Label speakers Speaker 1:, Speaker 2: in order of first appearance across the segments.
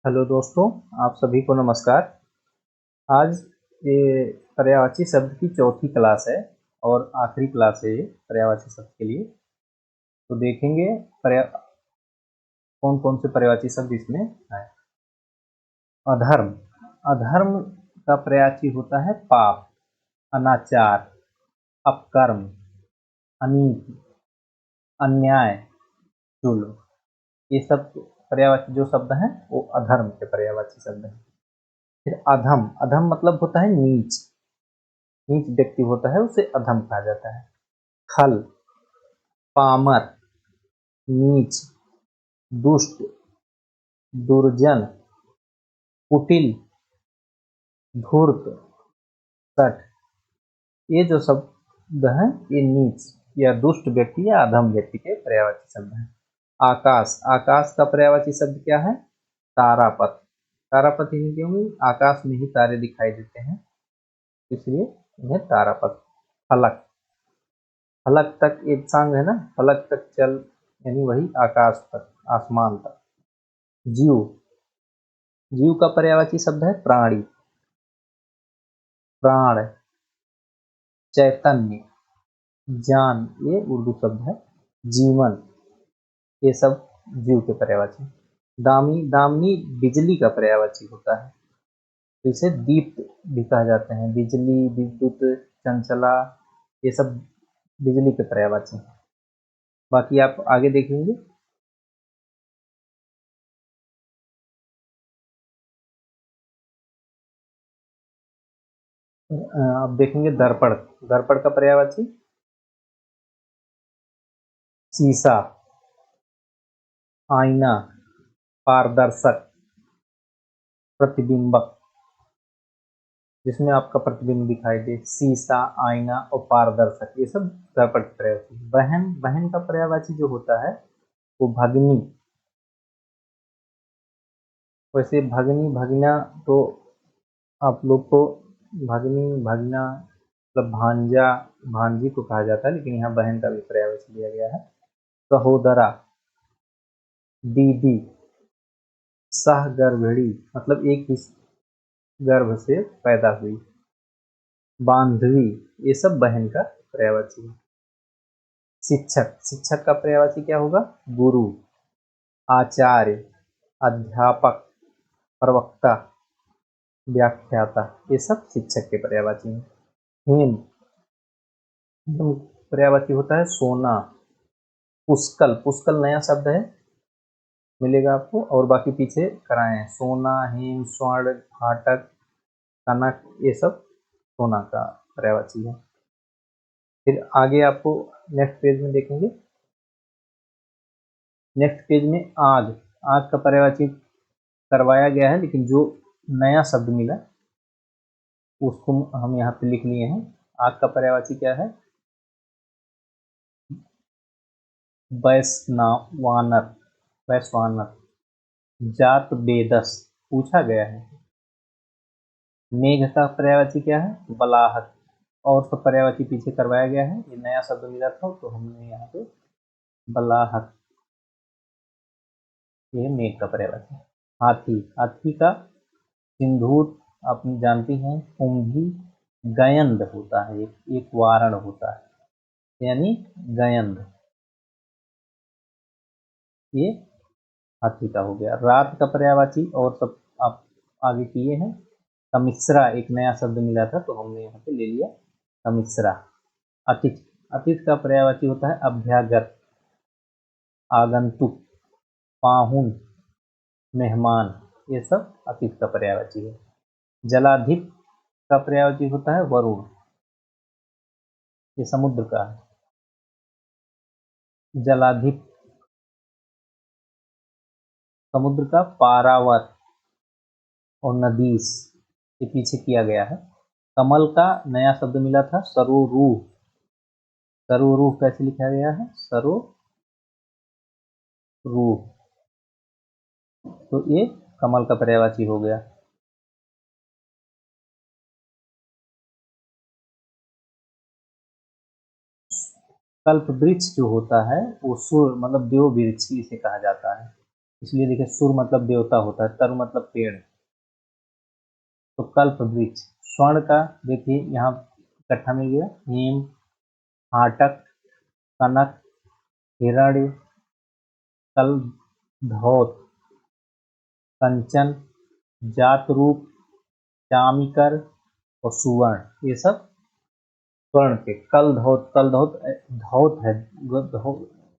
Speaker 1: Hello दोस्तों, आप सभी को नमस्कार। आज ये पर्यायवाची शब्द की चौथी क्लास है और आखिरी क्लास है ये पर्यायवाची शब्द के लिए। तो देखेंगे कौन कौन से पर्यायवाची शब्द इसमें है। अधर्म। अधर्म का पर्यायवाची होता है पाप, अनाचार, अपकर्म, अनीति, अन्याय, जुल्म। ये सब पर्यायवाची जो शब्द हैं वो अधर्म के पर्यायवाची शब्द हैं। फिर अधम। अधम मतलब होता है नीच। नीच व्यक्ति होता है उसे अधम कहा जाता है। खल, पामर, नीच, दुष्ट, दुर्जन, कुटिल, धूर्त, सठ। ये जो शब्द हैं ये नीच या दुष्ट व्यक्ति या अधम व्यक्ति के पर्यायवाची शब्द हैं। आकाश। आकाश का पर्यायवाची शब्द क्या है? तारापथ। तारापथ ही क्योंकि आकाश में ही तारे दिखाई देते हैं, इसलिए इन्हें तारापथ। फलक। फलक तक एक सांग है ना, फलक तक चल, यानी वही आकाश तक, आसमान तक। जीव। जीव का पर्यायवाची शब्द है प्राणी, प्राण, चैतन्य, जान। ये उर्दू शब्द है। जीवन, ये सब जीव के पर्यायवाची। दामी। दामिनी बिजली का पर्यायवाची होता है, तो इसे दीप्त भी कहा जाते हैं। बिजली, विद्युत, चंचला, ये सब बिजली के पर्यायवाची हैं। बाकी आप आगे देखेंगे। आप देखेंगे दर्पण। दर्पण का पर्यायवाची शीशा, आईना, पारदर्शक, प्रतिबिंबक, जिसमें आपका प्रतिबिंब दिखाई दे। शीशा, आईना और पारदर्शक, ये सब दर्पण के पर्यायवाची। बहन। बहन का पर्यायवाची जो होता है वो भगिनी। वैसे भगिनी, भगिना तो आप लोग को भगिनी, भगिना मतलब भांजा, भांजी को कहा जाता है, लेकिन यहाँ बहन का भी पर्यायवाची दिया गया है। सहोदरा, दीदी, सहगर्भिणी मतलब एक ही गर्भ से पैदा हुई। बांधवी, ये सब बहन का पर्यायवाची है। शिक्षक। शिक्षक का पर्यायवाची क्या होगा? गुरु, आचार्य, अध्यापक, प्रवक्ता, व्याख्याता, ये सब शिक्षक के पर्यायवाची हैं। हेम। हेम पर्यायवाची होता है सोना। पुष्कल। पुष्कल नया शब्द है, मिलेगा आपको, और बाकी पीछे कराए। सोना, हेम, स्वर्ण, फाटक, कनक, ये सब सोना का पर्यायवाची है। फिर आगे आपको नेक्स्ट पेज में देखेंगे। नेक्स्ट पेज में आग। आग का पर्यायवाची करवाया गया है, लेकिन जो नया शब्द मिला उसको हम यहाँ पे लिख लिए हैं। आग का पर्यायवाची क्या है? वैश्वानर। वैश्वानर। जात बेदस, पूछा गया है। मेघ का पर्यायवाची क्या है? बलाहट। और सब पर्यायवाची पीछे करवाया गया है, ये नया शब्द मिला था तो हमने यहाँ पे बलाहट, ये मेघ का पर्यायवाची। हाथी। हाथी का सिंदूर आप जानती हैं, कुंभी गयंद होता है, एक वारण होता है, यानी गयंद, ये हाथी का हो गया। रात का पर्यायवाची और सब आप आगे किए हैं। सम्मिश्रा, एक नया शब्द मिला था तो हमने यहाँ पे ले लिया सम्मिश्रा। अतिथि। अतिथि का पर्यायवाची होता है अभ्यागत, आगंतुक, पाहुन, मेहमान, ये सब अतिथि का पर्यायवाची है। जलाधिप का पर्यायवाची होता है वरुण, ये समुद्र का है। जलाधिप। समुद्र का पारावर और नदीस, ये पीछे किया गया है। कमल का नया शब्द मिला था सरोरूह। सरोरूह कैसे लिखा गया है? सरोरूह, तो ये कमल का पर्यायवाची हो गया। कल्प वृक्ष जो होता है वो सूर्य मतलब देव वृक्ष इसे कहा जाता है। इसलिए देखिए सुर मतलब देवता होता है, तरु मतलब पेड़। तो कल्प वृक्ष। स्वर्ण का देखिए यहाँ इकट्ठा मिल गया, हेम, हाटक, कनक, हिरण्य, कलधौत, कंचन, जात रूप, चामिकर और सुवर्ण, ये सब स्वर्ण के। कल धौत, कल धौत धौत है,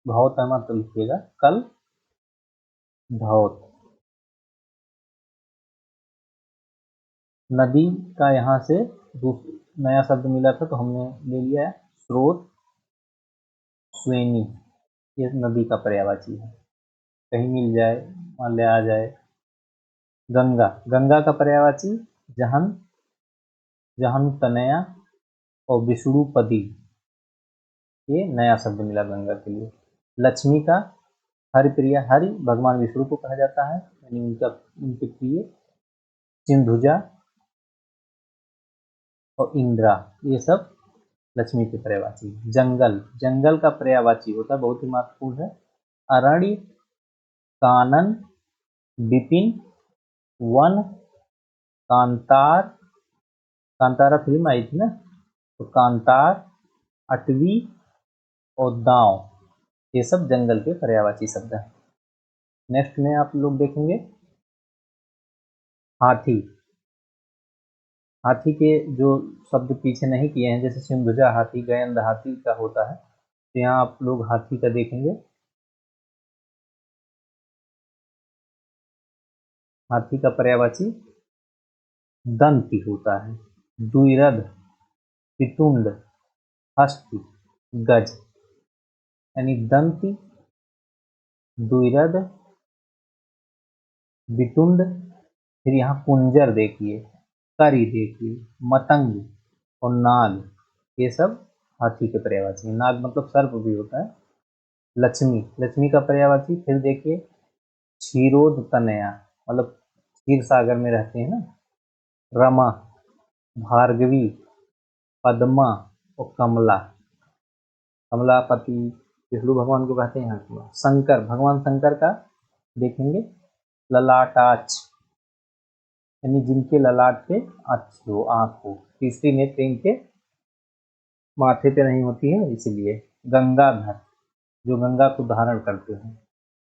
Speaker 1: धौत है मत लिखिएगा, कल धौत। नदी का यहाँ से नया शब्द मिला था तो हमने ले लिया है, स्रोत, स्वेनी, ये नदी का पर्यायवाची है, कहीं मिल जाए मान ले आ जाए। गंगा, गंगा का पर्यायवाची जहन, जहन तनया और विष्णुपदी, ये नया शब्द मिला गंगा के लिए। लक्ष्मी का हरिप्रिया, हरि भगवान विष्णु को कहा जाता है, यानी उनके प्रिय। सिंधुजा और इंद्रा, ये सब लक्ष्मी के पर्यायवाची। जंगल, जंगल का पर्यायवाची होता है, बहुत ही महत्वपूर्ण है, अरण्य, कानन, विपिन, वन, कांतार, कांतारा फिल्म आई थी ना, तो कांतार, अटवी और दांव, ये सब जंगल के पर्यायवाची शब्द हैं। नेक्स्ट में आप लोग देखेंगे हाथी। हाथी के जो शब्द पीछे नहीं किए हैं, जैसे सिंधुजा हाथी, गयंद हाथी का होता है, तो यहाँ आप लोग हाथी का देखेंगे। हाथी का पर्यायवाची दंती होता है, द्विरथ, पितुंड, हस्ती, गज, यानी दंती, द्विरथ, वितुंड, फिर यहाँ कुंजर देखिए, करी देखिए, मतंग और नाग, ये सब हाथी के पर्यायवाची। नाग मतलब सर्प भी होता है। लक्ष्मी, लक्ष्मी का पर्यायवाची फिर देखिए क्षीरोद तनया, मतलब क्षीर सागर में रहते हैं ना। रमा, भार्गवी, पद्मा और कमला, कमलापति विष्णु भगवान को कहते हैं यहाँ। शंकर, भगवान शंकर का देखेंगे ललाटाक्ष, यानी जिनके ललाट पे अच्छी हो, आंख हो, तीसरी नेत्र इनके माथे पे नहीं होती है इसलिए। गंगाधर, जो गंगा को धारण करते हैं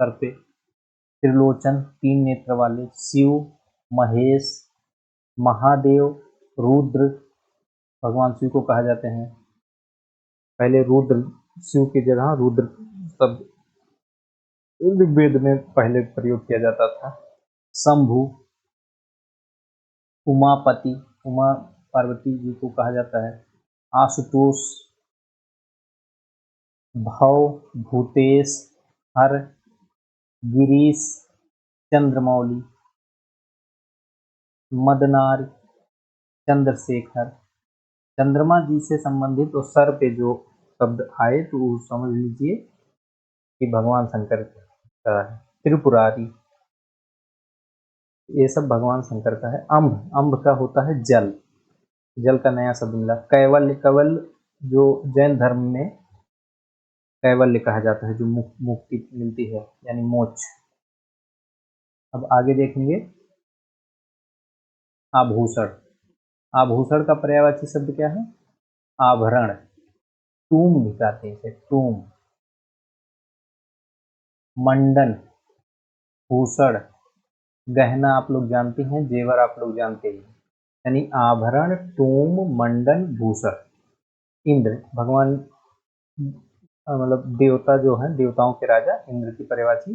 Speaker 1: सर पे। त्रिलोचन, तीन नेत्र वाले। शिव, महेश, महादेव, रुद्र, भगवान शिव को कहा जाते हैं। पहले रुद्र, शिव की जगह रुद्र शब्द ऋग्वेद में पहले प्रयोग किया जाता था। शंभु, उमापति, उमा पार्वती जी को कहा जाता है। आशुतोष, भव, भूतेश, हर, गिरीश, चंद्रमौली, मदनार, चंद्रशेखर। चंद्रमा जी से संबंधित तो सर पे जो शब्द आए तो वो समझ लीजिए कि भगवान शंकर का है। त्रिपुरारी, ये सब भगवान शंकर का है। अम्ब, अम्ब का होता है जल, जल का नया शब्द मिला। कैवल्य, कैवल्य जो जैन धर्म में कैवल्य कहा जाता है, जो मुक्ति मिलती है यानी मोक्ष। अब आगे देखेंगे आभूषण। आभूषण का पर्यायवाची शब्द क्या है? आभरण, टूम भी कहते हैं इसे, टूम। मंडन, भूषण, गहना आप लोग जानते हैं, जेवर आप लोग जानते हैं, यानी आभरण, टूम, मंडन, भूषण। इंद्र, भगवान मतलब देवता जो है, देवताओं के राजा इंद्र की पर्यायवाची।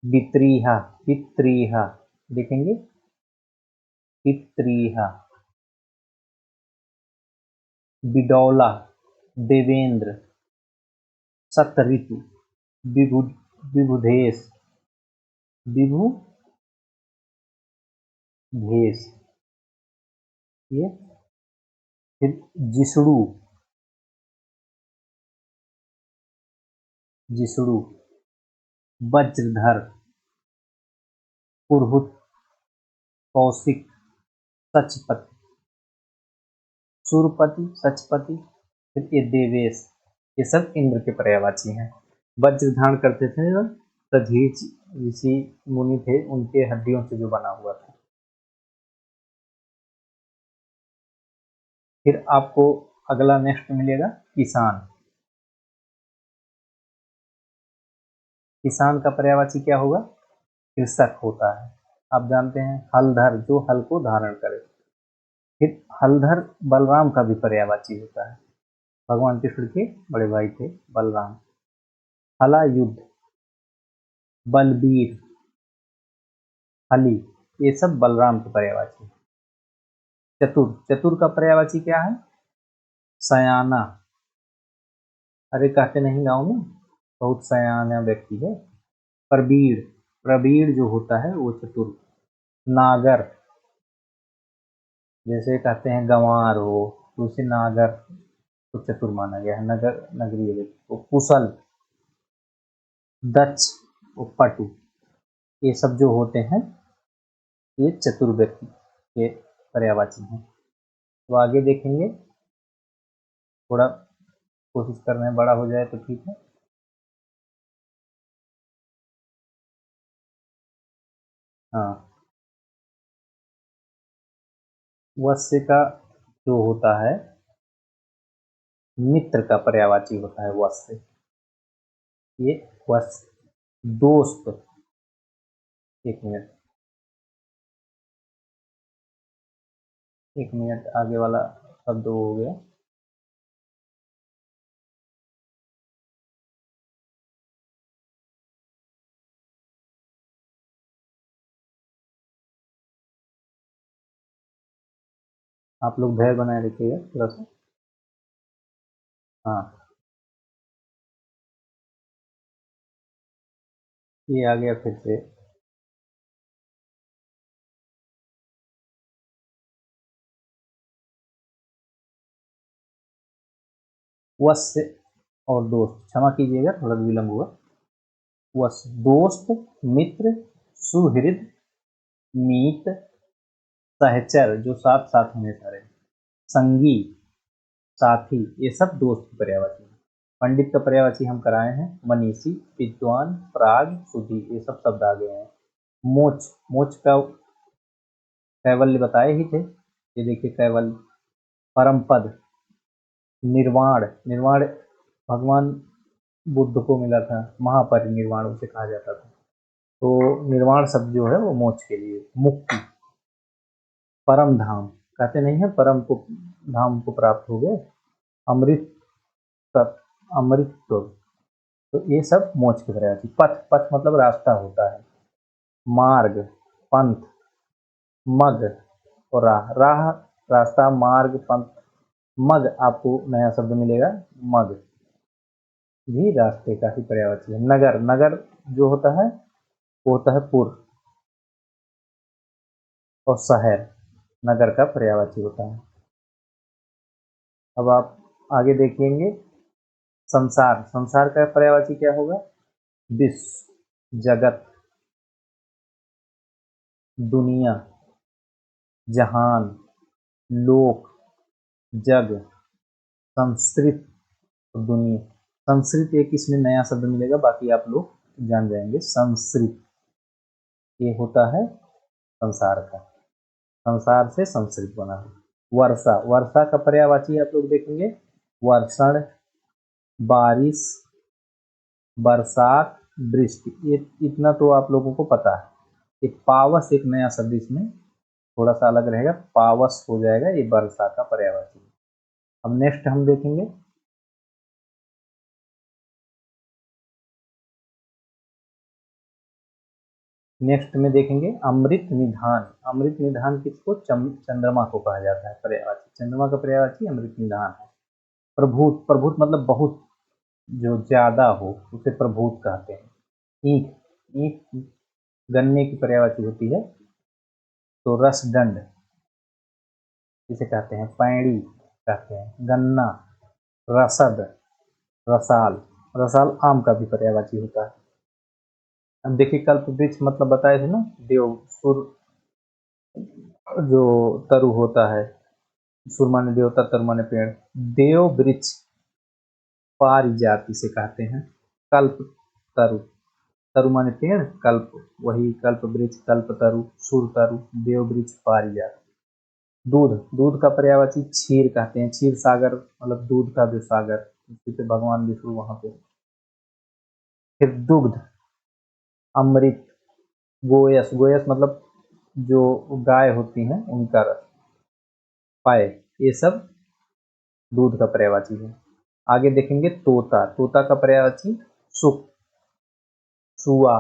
Speaker 1: वित्रीहा, पित्रीहा देखेंगे, पित्रीहा। बिडौला, देवेंद्र, सतऋतु, विभु, विभुधेश, विभु भेष, ये। फिर जिष्णु, जिष्णु, वज्रधर, पुरहुत, कौशिक, सचपति, सुरपति, सचपति। फिर ये देवेश, ये सब इंद्र के पर्यायवाची हैं। वज्र धारण करते थे तधीच ऋषि मुनि थे उनके हड्डियों से जो बना हुआ था। फिर आपको अगला नेक्स्ट मिलेगा किसान। किसान का पर्यायवाची क्या होगा? कृषक होता है। आप जानते हैं हलधर, जो हल को धारण करे। फिर हलधर बलराम का भी पर्यायवाची होता है। भगवान कृष्ण के बड़े भाई थे बलराम। हलायुद्ध, बलबीर, हली, ये सब बलराम के पर्यायवाची। चतुर, चतुर का पर्यायवाची क्या है? सयाना। अरे कहते नहीं गांव में, बहुत सयाना व्यक्ति है। प्रवीण, प्रवीण जो होता है वो चतुर। नागर, जैसे कहते हैं गंवार हो तो उसे नागर तो चतुर माना गया है, नगर नगरीय व्यक्ति को। कुशल, दक्ष, पटु, ये सब जो होते हैं ये चतुर व्यक्ति के पर्यायवाची हैं। तो आगे देखेंगे, थोड़ा कोशिश कर रहे हैं बड़ा हो जाए तो ठीक है। हाँ, वत्स्य का जो होता है मित्र का पर्यायवाची होता है वत्स्य। ये वत्स्य। दोस्त, एक मिनट, एक मिनट, आगे वाला शब्द हो गया। आप लोग धैर्य बनाए रखिएगा थोड़ा सा। हाँ, ये आ गया फिर से। वत्स्य और दोस्त, क्षमा कीजिएगा थोड़ा विलंब हुआ। वत्स्य, दोस्त, मित्र, सुहृद, मीत, सहचर जो साथ साथ हमेशा रहे, संगी, साथी, ये सब दोस्त के पर्यायवाची हैं। पंडित का पर्यायवाची हम कराए हैं मनीषी, विद्वान, प्राग, सुधी, ये सब शब्द आ गए हैं। मोक्ष, मोक्ष का कैवल्य बताए ही थे, ये देखिए कैवल्य। परम पद, निर्वाण, निर्वाण भगवान बुद्ध को मिला था, महापरिनिर्वाण उसे कहा जाता था। तो निर्वाण शब्द जो है वो मोक्ष के लिए। मुक्ति, परम धाम, कहते नहीं है परम को धाम को प्राप्त हो गए, अमृत, अमृत तो ये सब मोक्ष के पर्यायवाची। पथ, पथ मतलब रास्ता होता है। मार्ग, पंथ, मग और राह, राह रास्ता, मार्ग, पंथ। मग आपको नया शब्द मिलेगा, मग भी रास्ते का ही पर्यायवाची है। नगर, नगर जो होता है वो होता है पुर, और शहर नगर का पर्यायवाची होता है। अब आप आगे देखेंगे, संसार, संसार का पर्यायवाची क्या होगा? विश्व, जगत, दुनिया, जहान, लोक, जग, संस्कृत, दुनिया। संस्कृत एक इसमें नया शब्द मिलेगा, बाकी आप लोग जान जाएंगे। संस्कृत ये होता है संसार का, संसार से संस्कृत बना है। वर्षा, वर्षा का पर्यायवाची आप लोग देखेंगे, वर्षण, बारिश, बरसात, वृष्टि, ये इतना तो आप लोगों को पता है। एक पावस, एक नया शब्द इसमें थोड़ा सा अलग रहेगा, पावस हो जाएगा, ये वर्षा का पर्यायवाची। अब नेक्स्ट हम देखेंगे, नेक्स्ट में देखेंगे अमृत निधान। अमृत निधान किसको? चंद्रमा को कहा जाता है पर्यायवाची। चंद्रमा का पर्यायवाची अमृत निधान है। प्रभूत, प्रभूत मतलब बहुत, जो ज्यादा हो उसे प्रभूत कहते हैं। ईख, ईख गन्ने की पर्यायवाची होती है। तो रसदंड जिसे कहते हैं, पैड़ी कहते हैं, गन्ना, रसद, रसाल, रसाल आम का भी पर्यायवाची होता है। अब देखिए कल्प वृक्ष मतलब बताए थे ना, देव सुर, जो तरु होता है, सुर माने देवता, तरु माने पेड़। देव वृक्ष पारिजात इसे कहते हैं, कल्प तरु। तरु माने पेड़, कल्प वही कल्प वृक्ष, कल्प तरु, सुर तरु, देव वृक्ष, पारिजात। दूध, दूध का पर्यायवाची क्षीर कहते हैं, क्षीर सागर मतलब दूध का जो सागर, इसी पे भगवान विष्णु वहां पे। फिर दुग्ध, अमृत, गोयस, गोयस मतलब जो गाय होती हैं उनका रस, पाए, ये सब दूध का पर्यायवाची है। आगे देखेंगे तोता, तोता का पर्यायवाची सुख, सुआ,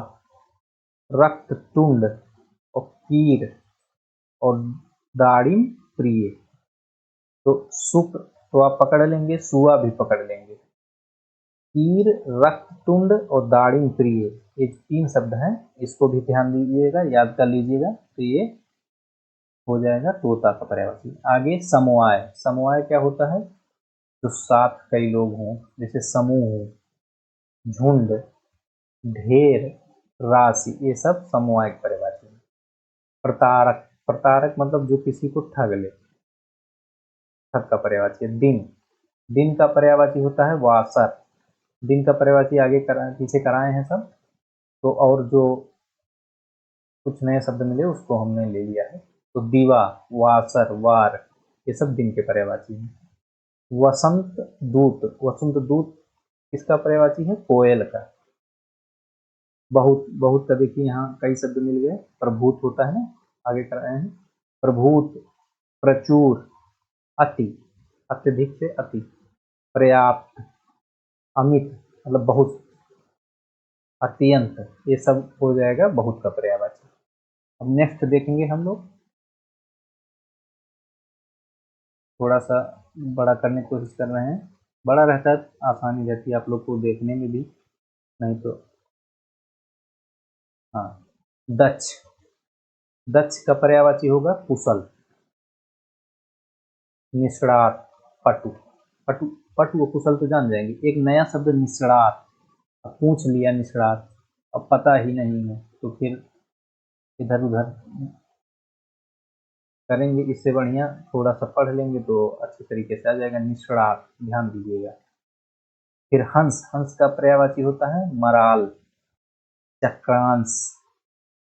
Speaker 1: रक्त तुंड और कीर और दाड़िम प्रिय। तो सुख तो आप पकड़ लेंगे, सुआ भी पकड़ लेंगे, कीर, रक्ततुंड और दाड़िम प्रिय, ये 3 शब्द हैं, इसको भी ध्यान दीजिएगा, याद कर लीजिएगा, तो ये हो जाएगा तोता का पर्यायवाची। आगे समवाय, समवाय क्या होता है? जो साथ कई लोग हों, जैसे समूह, झुंड, ढेर, राशि, ये सब समवाय के पर्यायवाची है। प्रतारक, प्रतारक मतलब जो किसी को ठग ले, ठग का पर्यायवाची है। दिन, दिन का पर्यायवाची होता है वासर, दिन का पर्यायवाची आगे पीछे कराए हैं सब, तो और जो कुछ नए शब्द मिले उसको हमने ले लिया है। तो दीवा, वासर, वार, ये सब दिन के पर्यायवाची हैं। वसंत दूत, वसंत दूत किसका पर्यायवाची है? कोयल का। बहुत, बहुत का देखिए यहाँ कई शब्द मिल गए, प्रभूत होता है ना, आगे कराए हैं, प्रभूत, प्रचुर, अति, अत्यधिक से अति, पर्याप्त, अमित मतलब बहुत, अत्यंत, ये सब हो जाएगा बहुत का पर्यायवाची। अब नेक्स्ट देखेंगे हम लोग, थोड़ा सा बड़ा करने की कोशिश कर रहे हैं, बड़ा रहता है आसानी रहती है आप लोग को देखने में भी, नहीं तो। हाँ, दक्ष, दक्ष का पर्यायवाची होगा कुशल, निष्णात, पटु, पटु, पटु और कुशल तो जान जाएंगे। एक नया शब्द निष्णात, अब पूछ लिया निष्णात, अब पता ही नहीं है तो फिर इधर उधर करेंगे, इससे बढ़िया थोड़ा सा पढ़ लेंगे तो अच्छे तरीके से आ जाएगा। निष्णात, ध्यान दीजिएगा। फिर हंस, हंस का पर्यायवाची होता है मराल, चक्रांश,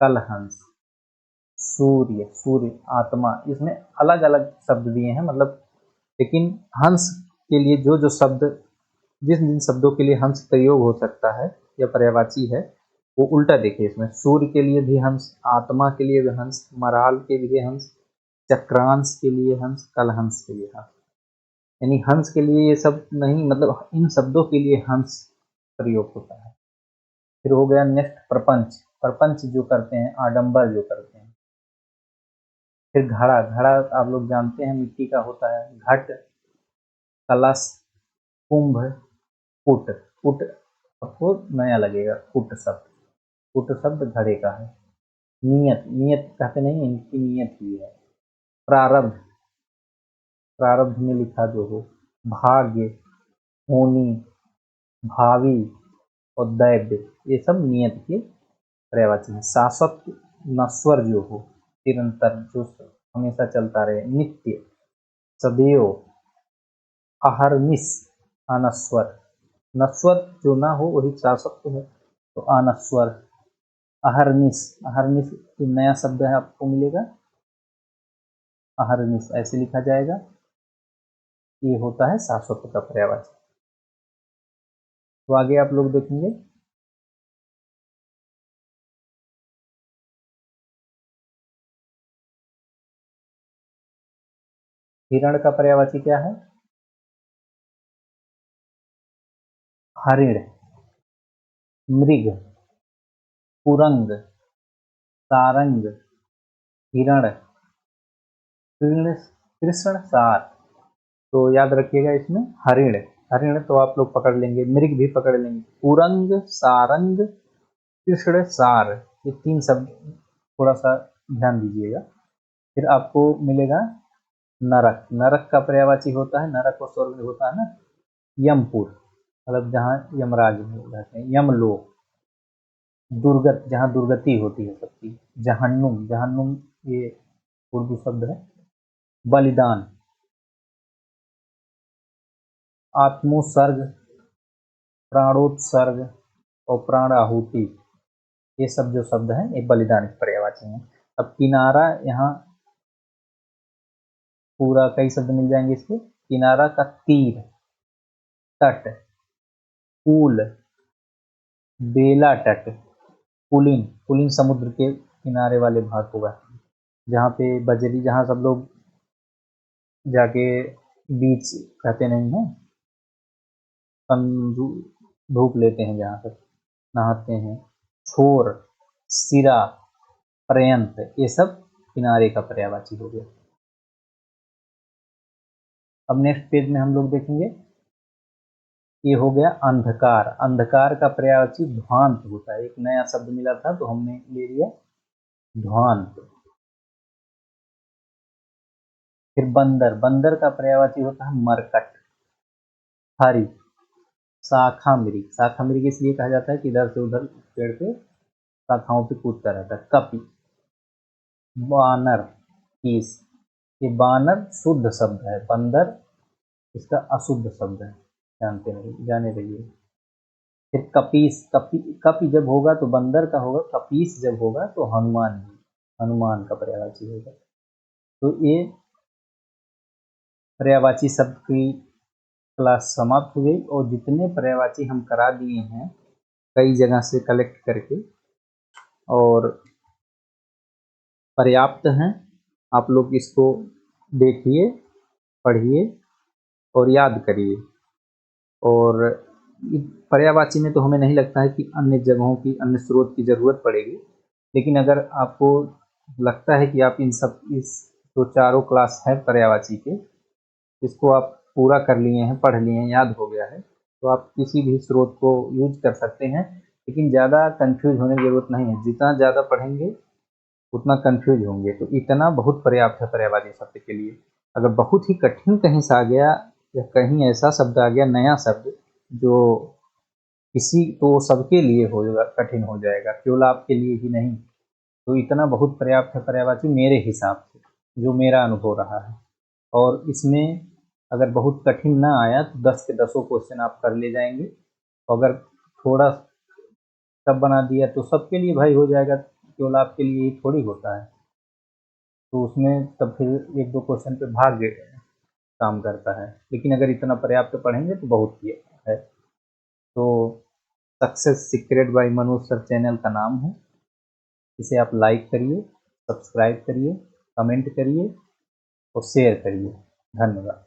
Speaker 1: कलहंस, सूर्य, सूर्य, आत्मा, इसमें अलग अलग शब्द दिए हैं मतलब, लेकिन हंस के लिए जो जो शब्द, जिन जिन शब्दों के लिए हंस प्रयोग हो सकता है या पर्यायवाची है, वो उल्टा देखिए इसमें, सूर्य के लिए भी हंस, आत्मा के लिए भी हंस, मराल के लिए हंस, चक्रांश के लिए हंस, कलहंस के लिए हंस। यानी हंस के लिए ये सब नहीं, मतलब इन शब्दों के लिए हंस प्रयोग होता है। फिर हो गया नेक्स्ट प्रपंच, प्रपंच जो करते हैं, आडंबर जो करते हैं। फिर घड़ा, घड़ा आप लोग जानते हैं मिट्टी का होता है, घट, कलश, कुंभ, कुट, कुट आपको नया लगेगा, कुट शब्द, कुट शब्द घड़े का है। नियत, नियत कहते नहीं, इनकी नियत ही है। प्रारब्ध, प्रारब्ध में लिखा जो हो। भाग्य, होनी, भावी और दैव्य, ये सब नियत के पर्यायवाची हैं। शाश्वत, नश्वर जो हो, निरंतर जो हमेशा चलता रहे। नित्य, सदैव, अहर्निश, अनश्वर, नश्वर जो ना हो वही शाश्वत है, तो अनश्वर। अहर्निश, अहर्निश नया शब्द है आपको मिलेगा, अहर्निश ऐसे लिखा जाएगा, ये होता है शाश्वत का पर्यायवाची। तो आगे आप लोग देखेंगे, हिरण का पर्यायवाची क्या है? हरिण, मृग, कुरंग, सारंग, हिरण, कृष्ण सार। तो याद रखिएगा इसमें हरिण, हरिण तो आप लोग पकड़ लेंगे, मृग भी पकड़ लेंगे, कुरंग, सारंग, कृष्ण सार, ये 3 शब्द थोड़ा सा ध्यान दीजिएगा। फिर आपको मिलेगा नरक, नरक का पर्यायवाची होता है, नरक और स्वर्ग होता है ना, यमपुर मतलब जहाँ यमराज रहते हैं, यमलोक, दुर्गत जहाँ दुर्गति होती है सबकी, जहन्नुम, जहन्नुम ये उर्दू शब्द है। बलिदान, आत्मोत्सर्ग, प्राणोत्सर्ग और प्राण आहुति, ये सब जो शब्द हैं ये बलिदान के पर्यायवाची हैं। अब किनारा, यहाँ पूरा कई शब्द मिल जाएंगे इसके। किनारा का तीर, तट, पुल, बेला तट, पुलिन, पुलिन समुद्र के किनारे वाले भाग होगा, जहाँ पे बजरी, जहाँ सब लोग जाके बीच कहते नहीं है, धूप लेते हैं, जहाँ पर नहाते हैं। छोर, सिरा, पर्यंत, ये सब किनारे का पर्यायवाची हो गया। अब नेक्स्ट पेज में हम लोग देखेंगे, ये हो गया अंधकार। अंधकार का पर्यायवाची ध्वांत होता है। एक नया शब्द मिला था तो हमने ले लिया ध्वांत। फिर बंदर, बंदर का पर्यायवाची होता है मरकट। हरि, शाखा मृग, शाखा मृग इसलिए कहा जाता है कि इधर से उधर पेड़ पे शाखाओं पे कूदता रहता है। कपि, बानर, कीस, ये बानर शुद्ध शब्द है, बंदर इसका अशुद्ध शब्द है, जाने रहिए। फिर कपीस, कपि जब होगा तो बंदर का होगा, कपीस जब होगा तो हनुमान जी, हनुमान का पर्यायवाची होगा। तो ये पर्यायवाची शब्द की क्लास समाप्त हो गई, और जितने पर्यायवाची हम करा दिए हैं कई जगह से कलेक्ट करके, और पर्याप्त हैं। आप लोग इसको देखिए, पढ़िए और याद करिए। और पर्यायवाची में तो हमें नहीं लगता है कि अन्य जगहों की, अन्य स्रोत की ज़रूरत पड़ेगी, लेकिन अगर आपको लगता है कि आप इस जो चारों क्लास है पर्यायवाची के, इसको आप पूरा कर लिए हैं, पढ़ लिए हैं, याद हो गया है, तो आप किसी भी स्रोत को यूज कर सकते हैं। लेकिन ज़्यादा कंफ्यूज होने की ज़रूरत नहीं है, जितना ज़्यादा पढ़ेंगे उतना कंफ्यूज होंगे। तो इतना बहुत पर्याप्त है पर्यायवाची शब्द के लिए। अगर बहुत ही कठिन कहीं से आ गया, या कहीं ऐसा शब्द आ गया, नया शब्द, जो किसी तो सबके लिए होगा, कठिन हो जाएगा, केवल आपके लिए ही नहीं, तो इतना बहुत पर्याप्त है पर्यायवाची मेरे हिसाब से, जो मेरा अनुभव रहा है। और इसमें अगर बहुत कठिन ना आया तो 10 के 10 क्वेश्चन आप कर ले जाएंगे। अगर थोड़ा टफ बना दिया तो सबके लिए भाई हो जाएगा, केवल आपके लिए ही थोड़ी होता है। तो उसमें तब फिर एक दो क्वेश्चन पे भाग्य काम करता है। लेकिन अगर इतना पर्याप्त पढ़ेंगे तो बहुत ही है। तो success secret by Manoj sir channel का नाम है। इसे आप लाइक करिए, सब्सक्राइब करिए, कमेंट करिए और शेयर करिए। धन्यवाद।